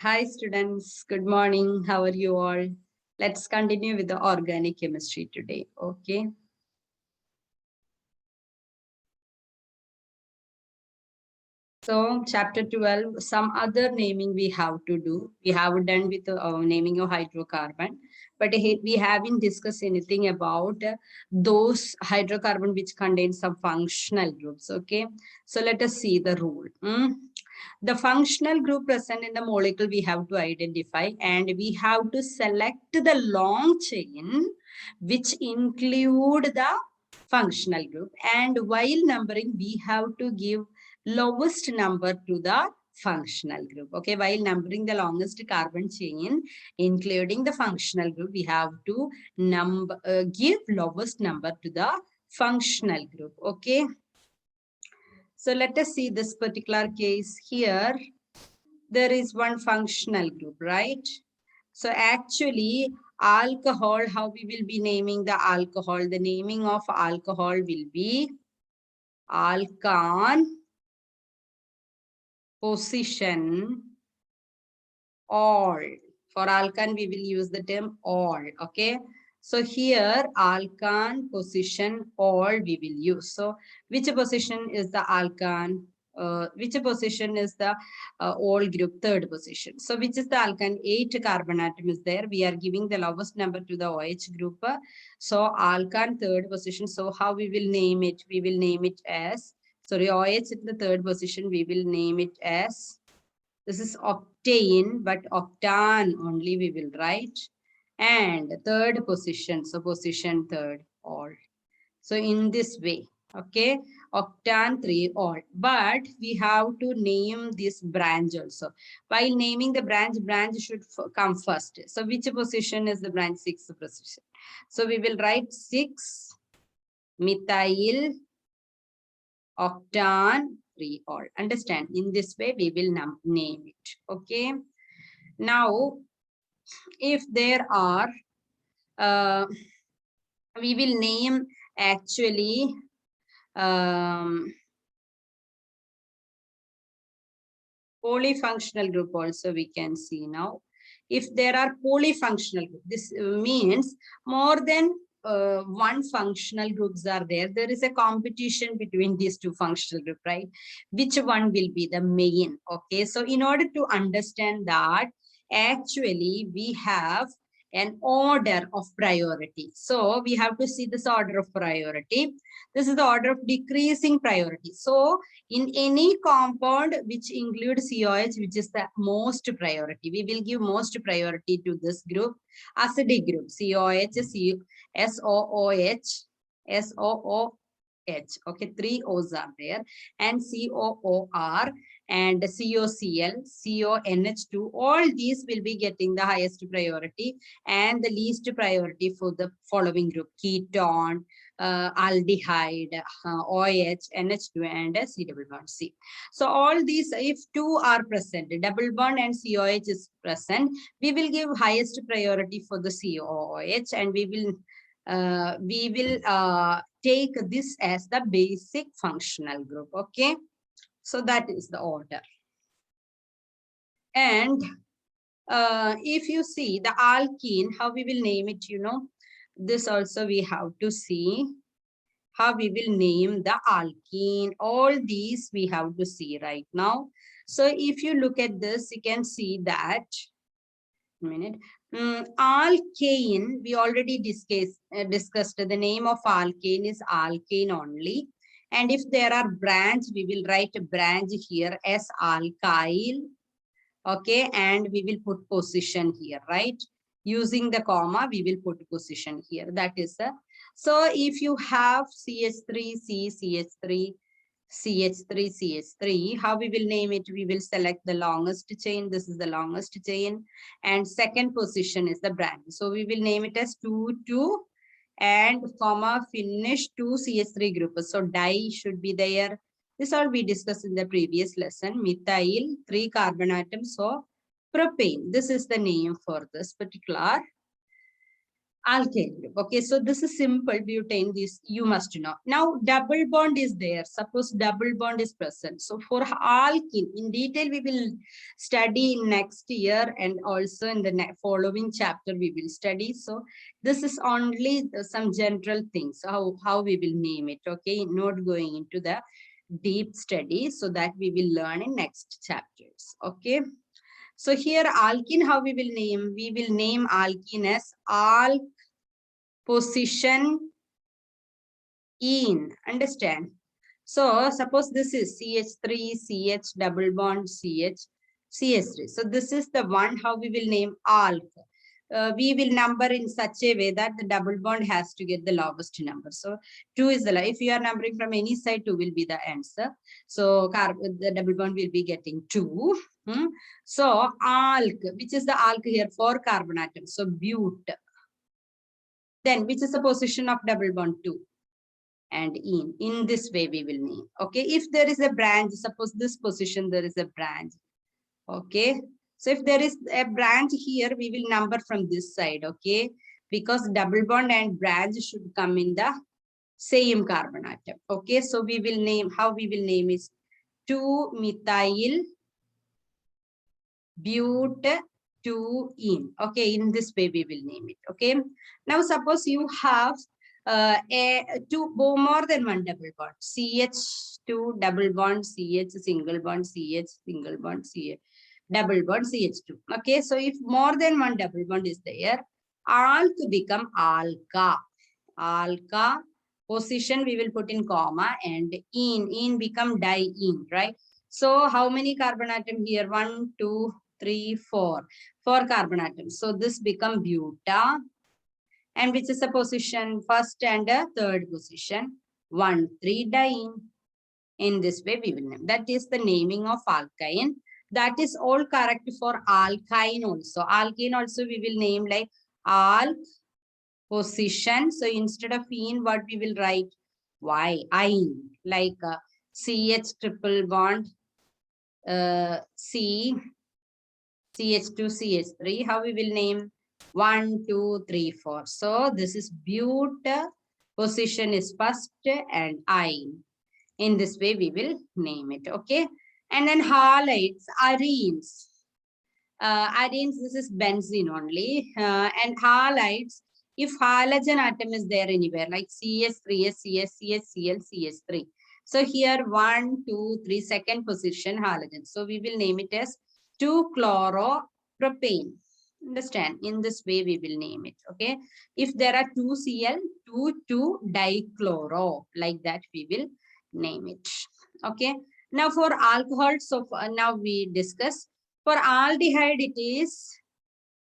Hi students, good morning. How are you all? Let's continue with the organic chemistry today. Okay. So chapter 12, some other naming we have to do. We have done with naming of hydrocarbon, but we haven't discussed anything about those hydrocarbon which contain some functional groups. Okay. So let us see the rule. The functional group present in the molecule we have to identify, and we have to select the long chain which include the functional group, and while numbering we have to give lowest number to the functional group. Okay, while numbering the longest carbon chain including the functional group, we have to give lowest number to the functional group. Okay, so let us see this particular case here. There is one functional group, right? So actually alcohol, how we will be naming the alcohol? The naming of alcohol will be alkan position all. For alkan we will use the term all. Okay, so here alkan position all we will use. So which position is the alkan? Which position is the all group? Third position. So which is the alkan? 8 carbon atom is there. We are giving the lowest number to the OH group. So alkan third position. So how we will name it? We will name it as, sorry, OH in the third position. We will name it as, this is octane, but octane only we will write. And third position, so position third, all. So in this way, okay, octane 3 all. But we have to name this branch also. While naming the branch should come first. So which position is the branch? 6th position. So we will write 6 methyl octane 3 all. Understand? In this way, we will name it. Okay. Now, if there are, we will name actually polyfunctional group also we can see now. If there are polyfunctional group, this means more than one functional groups are there. There is a competition between these two functional group, right? Which one will be the main? Okay, so in order to understand that, actually we have an order of priority. So we have to see this order of priority. This is the order of decreasing priority. So in any compound which includes COH, which is the most priority, we will give most priority to this group, acidic group, COH, SOOH, SOOH. Okay, 3 O's are there, and COOR and COCl, CONH2. All these will be getting the highest priority, and the least priority for the following group: ketone, aldehyde, OH, NH2, and C double bond C. So all these, if 2 are present, double bond and COH is present, we will give highest priority for the COOH, and we will take this as the basic functional group. Okay, so that is the order. And if you see the alkene, how we will name it, this also we have to see how we will name the alkene. All these we have to see right now. So if you look at this, you can see that, alkane, we already discussed the name of alkane is alkane only. And if there are branch, we will write a branch here as alkyl. Okay, and we will put position here, right? Using the comma, we will put position here. That is the, so if you have CH3, CH3, CH3, CH3, how we will name it? We will select the longest chain. This is the longest chain, and second position is the branch. So we will name it as 2, 2, and comma finish 2 CH3 groups. So di should be there. This all we discussed in the previous lesson. Methyl, 3 carbon atoms. So propane. This is the name for this particular Alkyl group. Okay, so this is simple butane. This you must know. Now double bond is there. Suppose double bond is present. So for alkene, in detail we will study in next year, and also in the following chapter we will study. So this is only some general things how we will name it. Okay, not going into the deep study, so that we will learn in next chapters. Okay. So here alkene, how we will name? We will name alkene as alk position in. Understand? So suppose this is CH3, CH double bond, CH, CH3. So this is the one how we will name alk. We will number in such a way that the double bond has to get the lowest number. So 2 is the, if you are numbering from any side, 2 will be the answer. So the double bond will be getting 2. So alk, which is the alk here, 4 carbon atoms. So but. Then which is the position of double bond 2 and in this way we will name. Okay, if there is a branch, suppose this position there is a branch. Okay, so if there is a branch here, we will number from this side. Okay, because double bond and branch should come in the same carbon atom. Okay, so we will name, how we will name is 2 methyl but 2 in. Okay, in this way we will name it. Okay, now suppose you have more than one double bond, CH2 double bond, CH single bond, CH single bond, CH double bond, CH2. Okay, so if more than one double bond is there, alk become alka. Alka position we will put in comma, and in become diene, right? So how many carbon atom here? 1, 2, 3, 4. 4 carbon atoms. So this become buta. And which is the position? First and third position. 1, 3 diene. In this way we will name. That is the naming of alkyne. That is all correct for alkyne also. Alkene also we will name like alk position. So instead of in, what we will write? Ine. Like CH triple bond, C, CH2, CH3. How we will name? 1, 2, 3, 4. So this is but, position is first, and ine. In this way we will name it. Okay. And then halides, arenes. Arenes, this is benzene only. And halides, if halogen atom is there anywhere, like CS3, CS, CSCl, CS3. So here 1, 2, 3, second position halogen. So we will name it as 2-chloropropane. Understand? In this way we will name it. Okay. If there are 2 Cl, 2-dichloro, like that we will name it. Okay. Now for alcohol, so now we discuss. For aldehyde, it is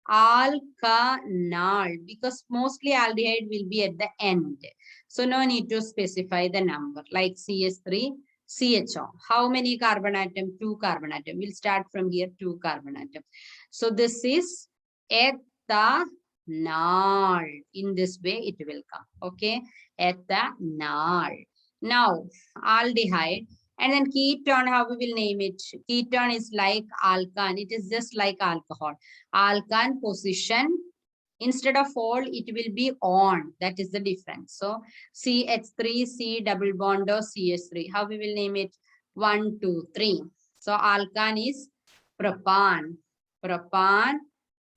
alkanol, because mostly aldehyde will be at the end. So no need to specify the number, like CS3, CHO. How many carbon atom? 2 carbon atom. We'll start from here, 2 carbon atom. So this is ethanol. In this way it will come. Okay, ethanol. Now aldehyde. And then ketone, how we will name it? Ketone is like alkane. It is just like alcohol. Alkane position, instead of all, it will be on. That is the difference. So CH3, C double bond or CH3. How we will name it? 1, 2, 3. So alkane is propan. Propan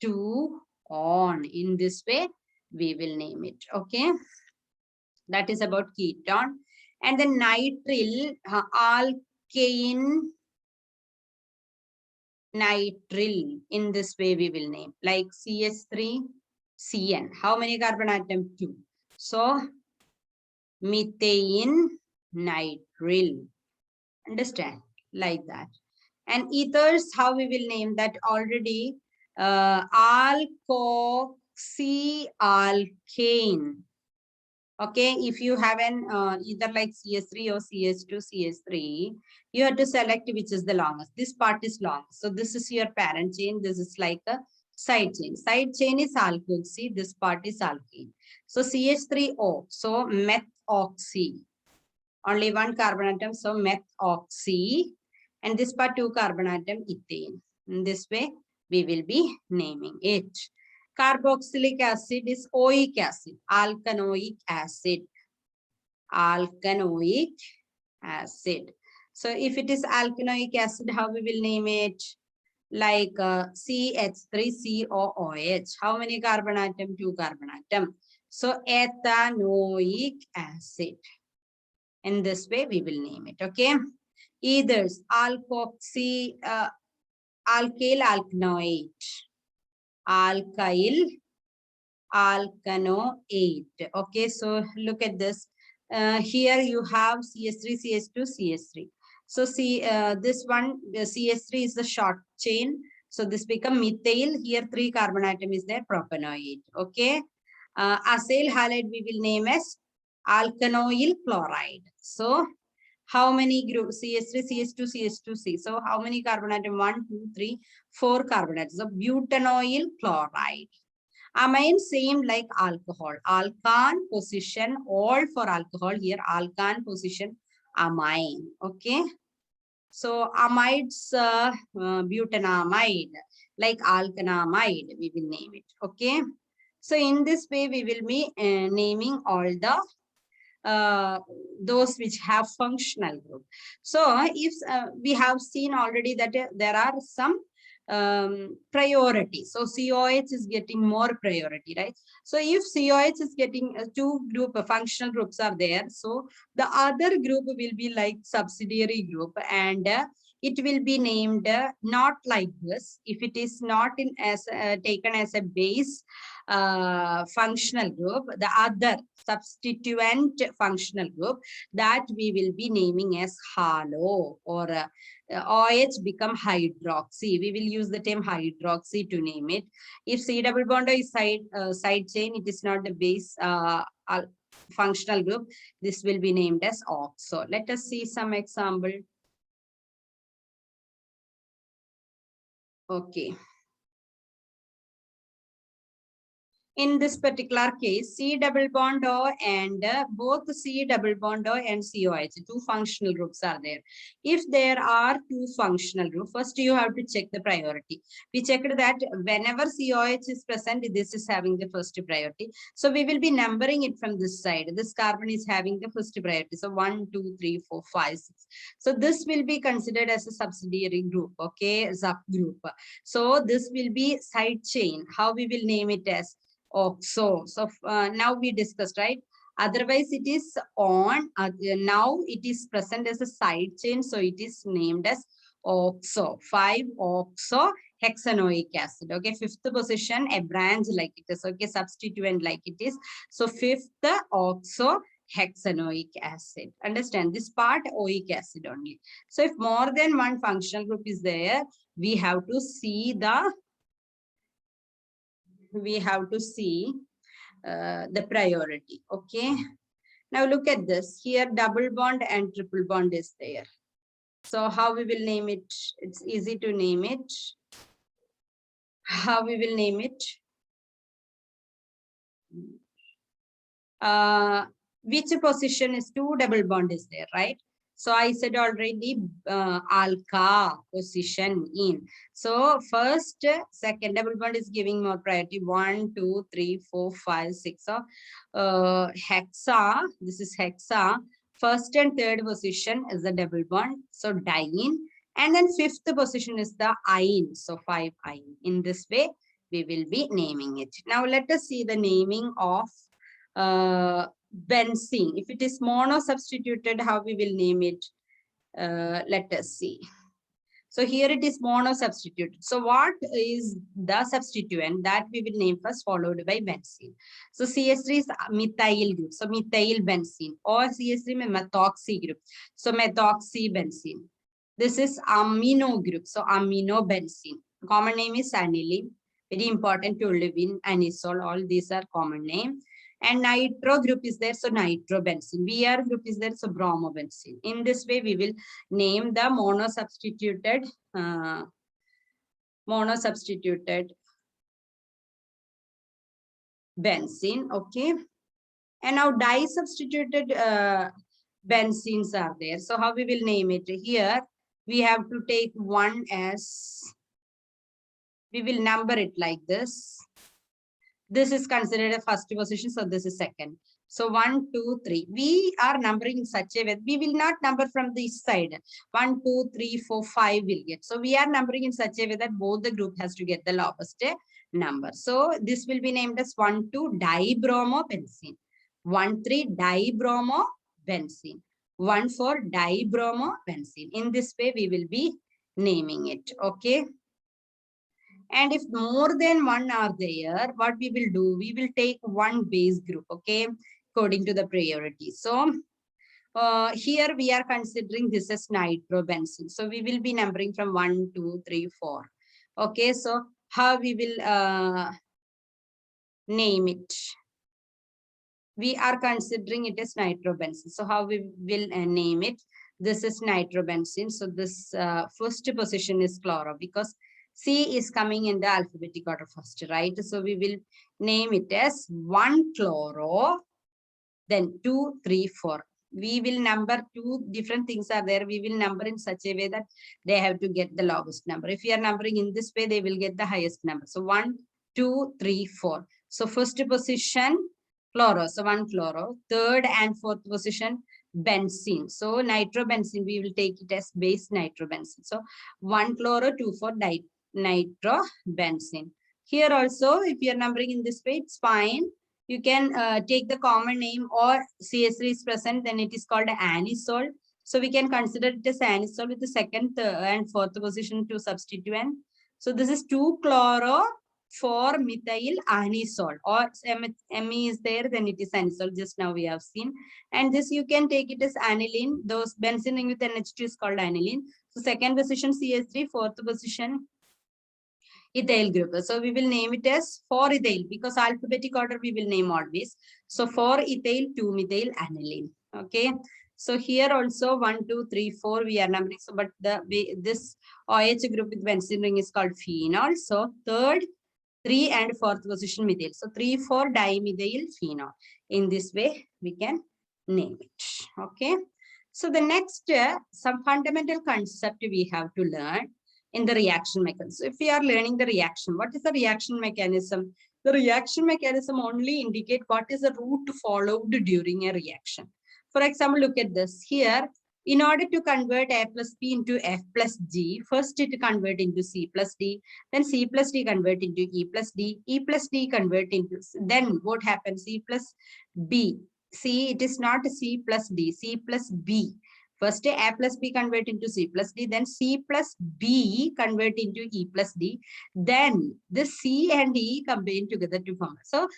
2 on. In this way, we will name it. Okay. That is about ketone. And then nitrile, alkane, nitrile. In this way we will name, like CH3, CN. How many carbon atom? 2. So methane nitrile. Understand? Like that. And ethers, how we will name that already? Alkoxyalkane. Okay, if you have an either like CS3 or CS2, CS3, you have to select which is the longest. This part is long. So this is your parent chain. This is like a side chain. Side chain is alkoxy. This part is alkene. So CH3O. So methoxy. Only 1 carbon atom. So methoxy. And this part 2 carbon atom, ethane. In this way, we will be naming it. Carboxylic acid is oic acid, alkanoic acid. Alkanoic acid. So if it is alkanoic acid, how we will name it? Like CH3COOH. How many carbon atom? 2 carbon atom. So ethanoic acid. In this way, we will name it. Okay. Ethers, alkoxy, alkyl alkanoate. Alkyl alkanoate. Okay, so look at this. Here you have CH3, CH2, CH3. So see, this one, CH3 is the short chain. So this become methyl. Here 3 carbon atom is there, propanoate. Okay. Acyl halide we will name as alkanoyl chloride. So how many groups? CH3, CH2, CH2C. So how many carbon atom? 1, 2, 3, 4 carbon atoms. So butanoyl chloride. Amine same like alcohol. Alkan position, all for alcohol. Here alkan position amine. Okay. So amides, butanamide, like alkanamide, we will name it. Okay. So in this way, we will be naming all the those which have functional group. So if we have seen already that there are some priority. So COH is getting more priority, right? So if COH is getting 2 group functional groups are there, so the other group will be like subsidiary group, and it will be named not like this. If it is not in as taken as a base functional group, the other substituent functional group, that we will be naming as halo, or OH become hydroxy. We will use the term hydroxy to name it. If C double bond is side chain, it is not the base functional group. This will be named as oxo. Let us see some example. Okay. In this particular case, C double bond O and both C double bond O and COH, 2 functional groups are there. If there are 2 functional groups, first you have to check the priority. We checked that whenever COH is present, this is having the first priority. So we will be numbering it from this side. This carbon is having the first priority. So 1, 2, 3, 4, 5, 6. So this will be considered as a subsidiary group, okay, subgroup. So this will be side chain. How we will name it as oxo. So now we discussed, right? Otherwise it is on, now it is present as a side chain, so it is named as oxo. 5-oxo hexanoic acid. Okay, 5th position, a branch like it is. Okay, substituent like it is. So 5th oxo hexanoic acid. Understand this part, oic acid only. So if more than one functional group is there, we have to see the priority. Okay, now look at this. Here double bond and triple bond is there. So how we will name it? It's easy to name it. How we will name it? Which position is 2 double bond is there, right? So I said already alka position in. So first, second double bond is giving more priority. 1, 2, 3, 4, 5, 6. So hexa, this is hexa. First and third position is the double bond. So diene. And then 5th position is the ine. So 5-ine. In this way, we will be naming it. Now let us see the naming of benzene. If it is mono substituted, how we will name it? Let us see. So here it is mono substituted. So what is the substituent that we will name first, followed by benzene? So CH3 is methyl group. So methyl benzene, or CH3 में methoxy group. So methoxy benzene. This is amino group. So amino benzene. Common name is aniline. Very important to live in anisole. All these are common name. And nitro group is there, so nitrobenzene. Br group is there, so bromobenzene. In this way, we will name the mono-substituted benzene, okay? And now di-substituted benzenes are there. So how we will name it? Here, we have to take one as, we will number it like this. This is considered a first position, so this is second. So 1, 2, 3. We are numbering in such a way. We will not number from this side. 1, 2, 3, 4, 5 will get. So we are numbering in such a way that both the group has to get the lowest number. So this will be named as 1, 2 dibromobenzene. 1, 3 dibromobenzene. 1, 4 dibromobenzene. In this way, we will be naming it. Okay. And if more than one are there, what we will do, we will take one base group, okay, according to the priority. So here we are considering this as nitrobenzene. So we will be numbering from 1, 2, 3, 4. Okay, so how we will name it? We are considering it as nitrobenzene. So how we will name it? This is nitrobenzene. So this first position is chloro because C is coming in the alphabetic order first, right? So we will name it as 1 chloro, then 2, 3, 4. We will number two different things are there. We will number in such a way that they have to get the lowest number. If we are numbering in this way, they will get the highest number. So 1, 2, 3, 4. So first position, chloro. So 1 chloro. Third and fourth position, benzene. So nitrobenzene, we will take it as base nitrobenzene. So 1 chloro, 2, 4 nitrobenzene. Here also, if you are numbering in this way, it's fine. You can take the common name or CH3 is present, then it is called anisole. So we can consider it as anisole with the second and fourth position to substituent. So this is 2 chloro 4 methyl anisole, or Me is there, then it is anisole. Just now we have seen. And this you can take it as aniline. Those benzene with NH2 is called aniline. So second position CH3, fourth position ethyl group. So we will name it as 4-ethyl because alphabetic order we will name always. So 4-ethyl 2-methyl aniline. Okay. So here also 1, 2, 3, 4 we are numbering. So but this OH group with benzene ring is called phenol. So third, 3 and fourth position methyl. So 3, 4 dimethyl phenol. In this way we can name it. Okay. So the next some fundamental concept we have to learn in the reaction mechanism. If we are learning the reaction, what is the reaction mechanism? The reaction mechanism only indicate what is the route followed during a reaction. For example, look at this here. In order to convert A plus B into F plus G, first it convert into C plus D, then C plus D convert into E plus D, E plus D convert into, then what happens? C plus B. C, it is not C plus D, C plus B. First, A plus B convert into C plus D, then C plus B convert into E plus D. Then this C and E combine together to form. So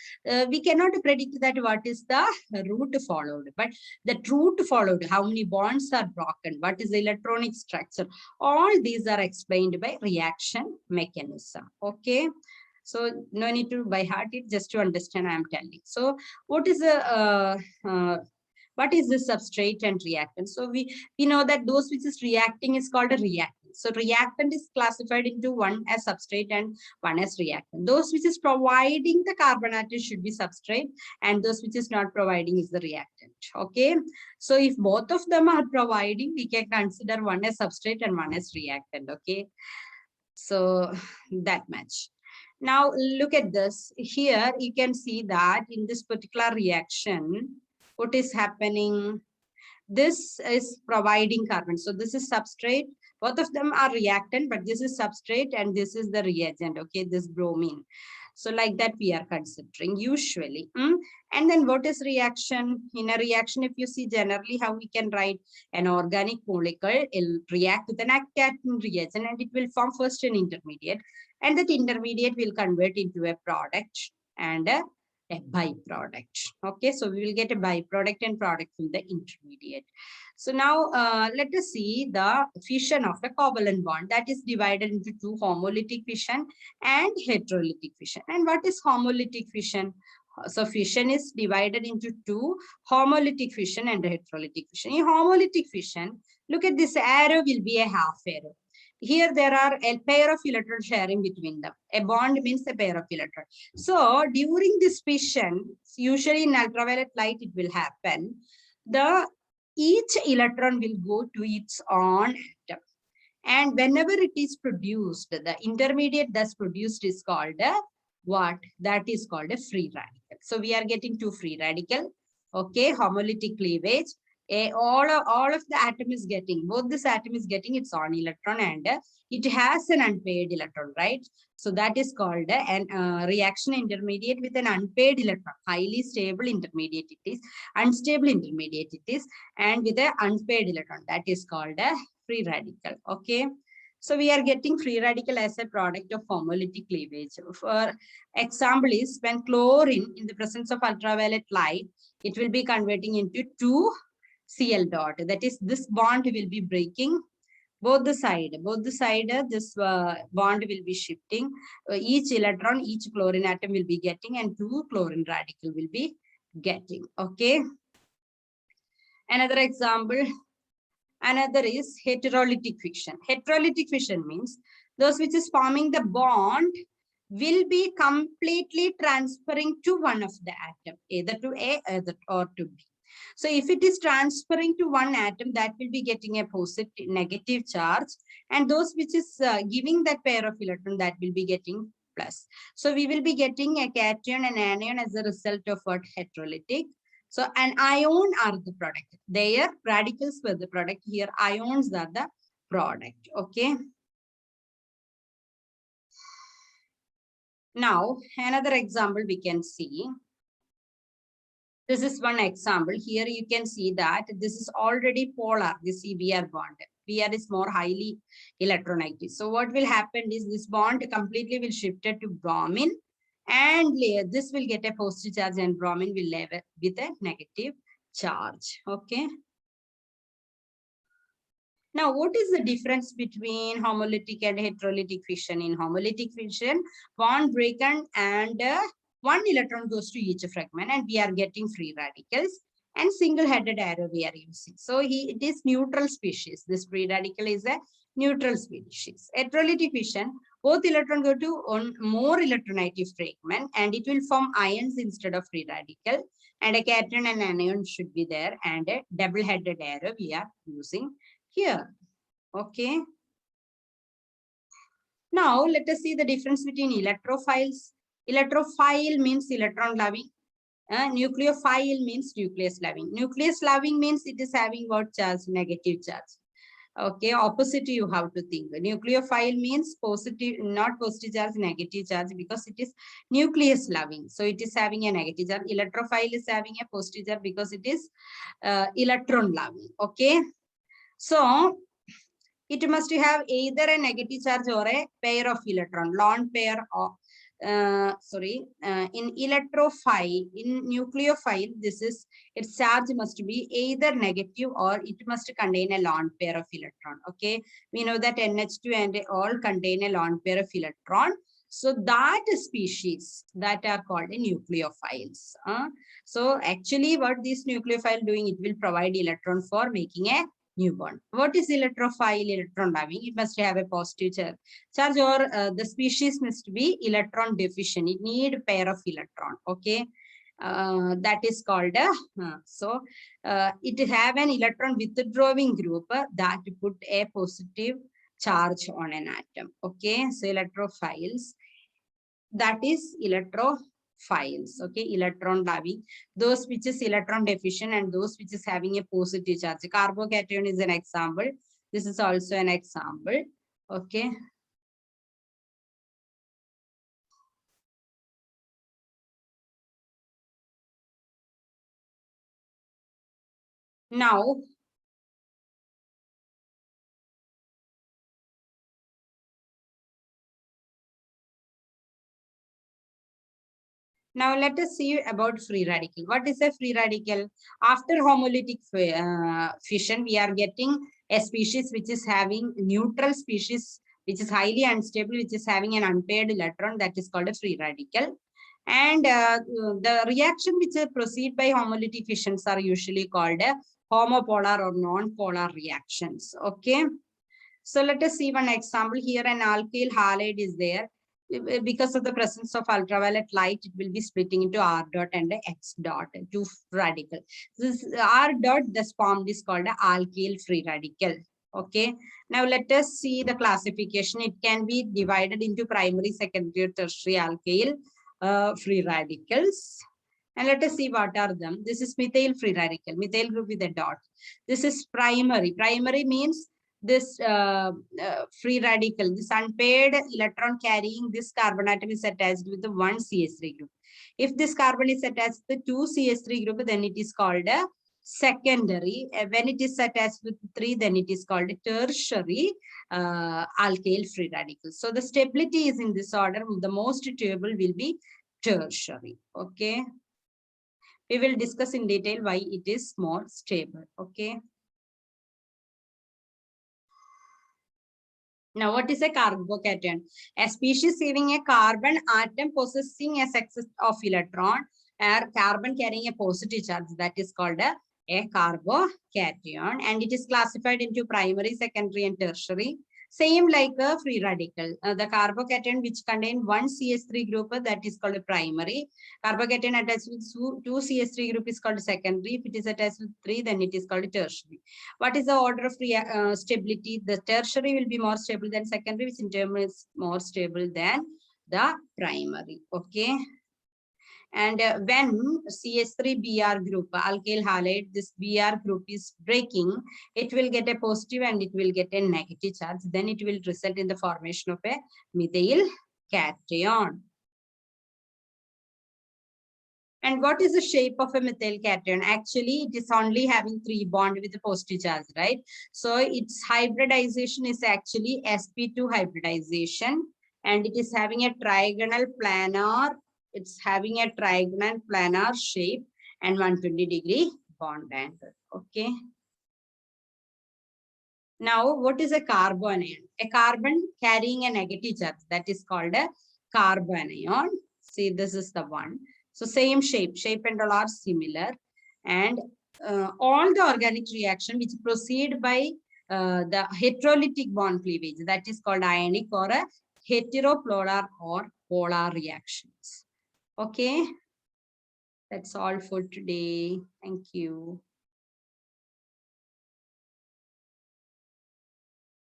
we cannot predict that what is the route followed, but the route followed, how many bonds are broken, what is the electronic structure, all these are explained by reaction mechanism. Okay. So no need to by heart it, just to understand I am telling. So what is the substrate and reactant? So we know that those which is reacting is called a reactant. So reactant is classified into one as substrate and one as reactant. Those which is providing the carbon atom should be substrate, and those which is not providing is the reactant. Okay. So if both of them are providing, we can consider one as substrate and one as reactant. Okay. So that much. Now look at this. Here you can see that in this particular reaction, what is happening? This is providing carbon. So this is substrate. Both of them are reactant, but this is substrate and this is the reagent. Okay, this bromine. So like that we are considering usually. And then what is reaction? In a reaction, if you see generally how we can write an organic molecule, it'll react with an actin reagent and it will form first an intermediate. And that intermediate will convert into a product and a byproduct. Okay, so we will get a byproduct and product from the intermediate. So now let us see the fission of a covalent bond that is divided into two: homolytic fission and heterolytic fission. And what is homolytic fission? So fission is divided into two: homolytic fission and heterolytic fission. In homolytic fission, look at this arrow will be a half arrow. Here there are a pair of electrons sharing between them. A bond means a pair of electrons. So during this fission, usually in ultraviolet light it will happen. Each electron will go to its own atom. And whenever it is produced, the intermediate thus produced is called a what? That is called a free radical. So we are getting two free radical. Okay, homolytic cleavage. All of the atom is getting, both this atom is getting its own electron, and it has an unpaired electron, right? So that is called an reaction intermediate with an unpaired electron. Highly stable intermediate it is, unstable intermediate it is, and with an unpaired electron, that is called a free radical. Okay. So we are getting free radical as a product of homolytic cleavage. For example is when chlorine in the presence of ultraviolet light, it will be converting into 2Cl dot. That is, this bond will be breaking both the side, this bond will be shifting. Each electron, each chlorine atom will be getting, and 2 chlorine radical will be getting. Okay. Another example. Another is heterolytic fission. Heterolytic fission means those which is forming the bond will be completely transferring to one of the atom, either to A or to B. So if it is transferring to one atom, that will be getting a positive, negative charge, and those which is giving that pair of electron, that will be getting plus. So we will be getting a cation and anion as a result of what? Heterolytic. So an ion are the product. Their radicals were the product. Here ions are the product. Okay. Now another example we can see. This is one example. Here you can see that this is already polar, the CBr bond. Br is more highly electronegative. So what will happen is this bond completely will shift to bromine, and this will get a positive charge, and bromine will leave it with a negative charge. Okay. Now, what is the difference between homolytic and heterolytic fission? In homolytic fission, bond breaken and one electron goes to each fragment, and we are getting free radicals, and single-headed arrow we are using. So it is neutral species. This free radical is a neutral species. Heterolytic fission, both electrons go to one more electronegative fragment, and it will form ions instead of free radical, and a cation and anion should be there, and a double-headed arrow we are using here. Okay. Now let us see the difference between electrophiles. Electrophile means electron loving. Nucleophile means nucleus loving. Nucleus loving means it is having what charge? Negative charge. Okay, opposite you have to think. Nucleophile means positive, not positive charge, negative charge, because it is nucleus loving. So it is having a negative charge. Electrophile is having a positive charge because it is electron loving. Okay. So it must have either a negative charge or a pair of electron, lone pair of, in electrophile, in nucleophile, this is, its charge must be either negative or it must contain a lone pair of electron. Okay, we know that NH2 and all contain a lone pair of electron. So that species that are called nucleophiles. So actually what this nucleophile doing, it will provide electron for making a new bond. What is electrophile? Electron loving. It must have a positive charge, or the species must be electron deficient. It need a pair of electron. Okay, that is called it have an electron withdrawing group that put a positive charge on an atom. Okay, so electrophiles, that is electrophiles. Okay, electron loving, those which is electron deficient and those which is having a positive charge. Carbocation is an example. This is also an example. Okay. Now let us see about free radical. What is a free radical? After homolytic fission, we are getting a species which is having neutral species, which is highly unstable, which is having an unpaired electron, that is called a free radical. And the reaction which proceed by homolytic fissions are usually called homopolar or non-polar reactions. Okay. So let us see one example. Here an alkyl halide is there. Because of the presence of ultraviolet light, it will be splitting into R dot and X dot, two radical. This R dot, thus formed, is called a alkyl free radical. Okay. Now let us see the classification. It can be divided into primary, secondary, or tertiary alkyl. free radicals. And let us see what are them. This is methyl free radical, methyl group with a dot. This is primary. Primary means this free radical, this unpaired electron carrying this carbon atom is attached with the one CH3 group. If this carbon is attached to two CH3 group, then it is called a secondary. When it is attached with 3, then it is called a tertiary alkyl free radical. So the stability is in this order. The most stable will be tertiary. Okay. We will discuss in detail why it is more stable. Okay. Now, what is a carbocation? A species having a carbon atom possessing a excess of electron or carbon carrying a positive charge, that is called a carbocation, and it is classified into primary, secondary, and tertiary. Same like a free radical. The carbocation which contain one CH3 group, that is called a primary. Carbocation attached with two CH3 group is called secondary. If it is attached with 3, then it is called tertiary. What is the order of stability? The tertiary will be more stable than secondary, which in turn is more stable than the primary. Okay. And when CH3Br group, alkyl halide, this Br group is breaking, it will get a positive and it will get a negative charge. Then it will result in the formation of a methyl cation. And what is the shape of a methyl cation? Actually, it is only having 3 bonds with a positive charge, right? So its hybridization is actually sp2 hybridization, and it is having a trigonal planar. It's having a trigonal planar shape and 120-degree bond angle. Okay. Now, what is a carbanion? A carbon carrying a negative charge, that is called a carbanion. See, this is the one. So same shape and all are similar. And all the organic reaction which proceed by the heterolytic bond cleavage, that is called ionic or a heteropolar or polar reactions. Okay. That's all for today. Thank you.